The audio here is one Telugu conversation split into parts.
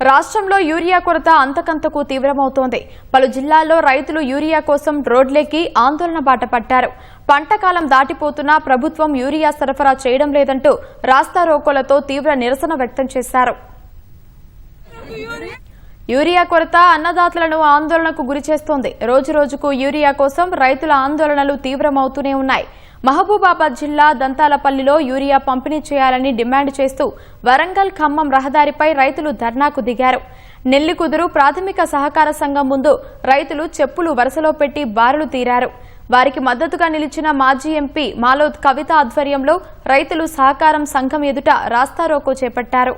రాష్ట్రంలో యూరియా కొరత అంతకంతకు తీవ్రమవుతోంది. పలు జిల్లాల్లో రైతులు యూరియా కోసం రోడ్లెక్కి ఆందోళన బాట పట్టారు. పంటకాలం దాటిపోతున్నా ప్రభుత్వం యూరియా సరఫరా చేయడం లేదంటూ రాస్తారోకోలతో తీవ్ర నిరసన వ్యక్తం చేశారు. యూరియా కొరత అన్నదాతలను ఆందోళనకు గురిచేస్తోంది. రోజురోజుకు యూరియా కోసం రైతుల ఆందోళనలు తీవ్రమవుతూనే ఉన్నాయి. మహబూబాబాద్ జిల్లా దంతాలపల్లిలో యూరియా పంపిణీ చేయాలని డిమాండ్ చేస్తూ వరంగల్ ఖమ్మం రహదారిపై రైతులు ధర్నాకు దిగారు. నెల్లికుదురు ప్రాథమిక సహకార సంఘం ముందు రైతులు చెప్పులు వరుసలో పెట్టి బారులు తీరారు. వారికి మద్దతుగా నిలిచిన మాజీ ఎంపీ మాలోద్ కవిత ఆధ్వర్యంలో రైతులు సహకారం సంఘం ఎదుట రాస్తారోకో చేపట్టారు.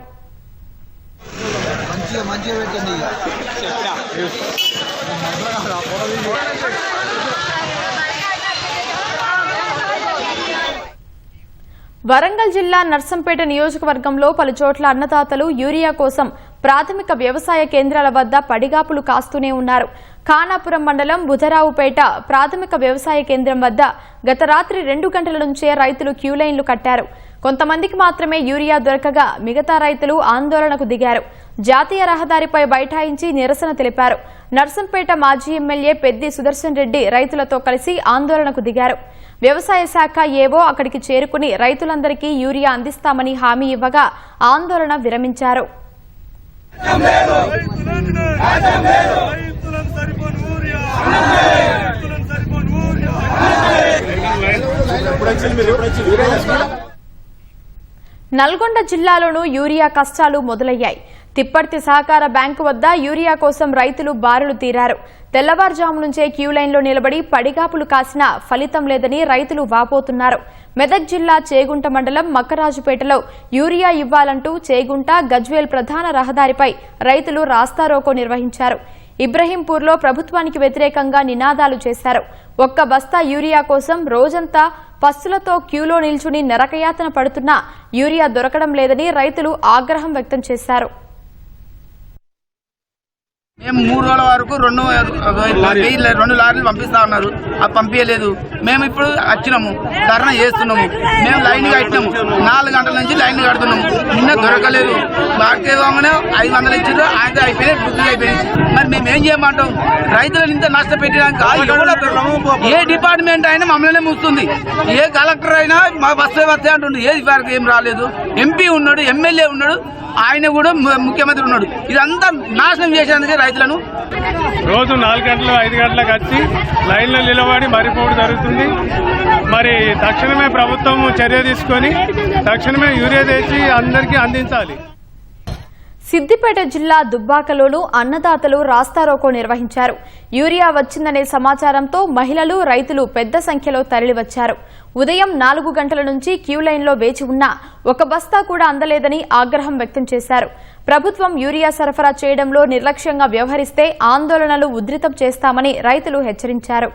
వరంగల్ జిల్లా నర్సంపేట నియోజకవర్గంలో పలుచోట్ల అన్నదాతలు యూరియా కోసం ప్రాథమిక వ్యవసాయ కేంద్రాల వద్ద పడిగాపులు కాస్తూనే ఉన్నారు. ఖానాపురం మండలం బుధరావుపేట ప్రాథమిక వ్యవసాయ కేంద్రం వద్ద గత రాత్రి 2 గంటల నుంచే రైతులు క్యూలైన్లు కట్టారు. కొంతమందికి మాత్రమే యూరియా దొరకగా మిగతా రైతులు ఆందోళనకు దిగారు. జాతీయ రహదారిపై బైఠాయించి నిరసన తెలిపారు. నర్సంపేట మాజీ ఎమ్మెల్యే పెద్ది సుదర్శన్ రెడ్డి రైతులతో కలిసి ఆందోళనకు దిగారు. వ్యవసాయ శాఖ ఏవో అక్కడికి చేరుకుని రైతులందరికీ యూరియా అందిస్తామని హామీ ఇవ్వగా ఆందోళన విరమించారు. నల్గొండ జిల్లాలోనూ యూరియా కష్టాలు మొదలయ్యాయి. తిప్పర్తి సహకార బ్యాంకు వద్ద యూరియా కోసం రైతులు బారులు తీరారు. తెల్లవారుజాము నుంచే క్యూలైన్లో నిలబడి పడిగాపులు కాసినా ఫలితం లేదని రైతులు వాపోతున్నారు. మెదక్ జిల్లా చేగుంట మండలం మక్కరాజుపేటలో యూరియా ఇవ్వాలంటూ చేగుంట గజ్వేల్ ప్రధాన రహదారిపై రైతులు రాస్తారోకో నిర్వహించారు. ఇబ్రహీంపూర్లో ప్రభుత్వానికి వ్యతిరేకంగా నినాదాలు చేశారు. ఒక్క బస్తా యూరియా కోసం రోజంతా పస్సులతో క్యూలో నిల్చుని నరకయాతన పడుతున్నా యూరియా దొరకడం లేదని రైతులు ఆగ్రహం వ్యక్తం చేశారు. మేము 3 రోజుల వరకు 2 లారీలు పంపిస్తా ఉన్నారు. అది పంపించలేదు. మేము ఇప్పుడు వచ్చినాము, ధర్నా చేస్తున్నాము. మేము లైన్ కట్టినాము. 4 గంటల నుంచి లైన్ కడుతున్నాము. నిన్న దొరకలేదు. బాగా 500 ఇచ్చారు. ఆయన అయిపోయినాయి, బుద్ధులు అయిపోయింది. మరి మేము ఏం చేయమంటాం? రైతులను ఇంత నష్టపెట్టడానికి ఏ డిపార్ట్మెంట్ అయినా మమ్మల్ని మూస్తుంది. ఏ కలెక్టర్ అయినా మా వస్తే అంటుండే. ఏది వరకు ఏం రాలేదు. ఎంపీ ఉన్నాడు, ఎమ్మెల్యే ఉన్నాడు, ఆయన కూడా ముఖ్యమంత్రి ఉన్నాడు. ఇదంతా నాశనం చేసేందుకే రైతులను రోజు 4 గంటలు 5 గంటలకు వచ్చి లైన్లో నిలబడి మరిపోవడం జరుగుతుంది. మరి తక్షణమే ప్రభుత్వం చర్య తీసుకొని తక్షణమే యూరియా తెచ్చి అందరికీ అందించాలి. సిద్దిపేట జిల్లా దుబ్బాకలోనూ అన్నదాతలు రాస్తారోకో నిర్వహించారు. యూరియా వచ్చిందనే సమాచారంతో మహిళలు, రైతులు పెద్ద సంఖ్యలో తరలివచ్చారు. ఉదయం 4 గంటల నుంచి క్యూలైన్లో వేచి ఉన్నా ఒక బస్తా కూడా అందలేదని ఆగ్రహం వ్యక్తం చేశారు. ప్రభుత్వం యూరియా సరఫరా చేయడంలో నిర్లక్ష్యంగా వ్యవహరిస్తే ఆందోళనలు ఉధృతం చేస్తామని రైతులు హెచ్చరించారు.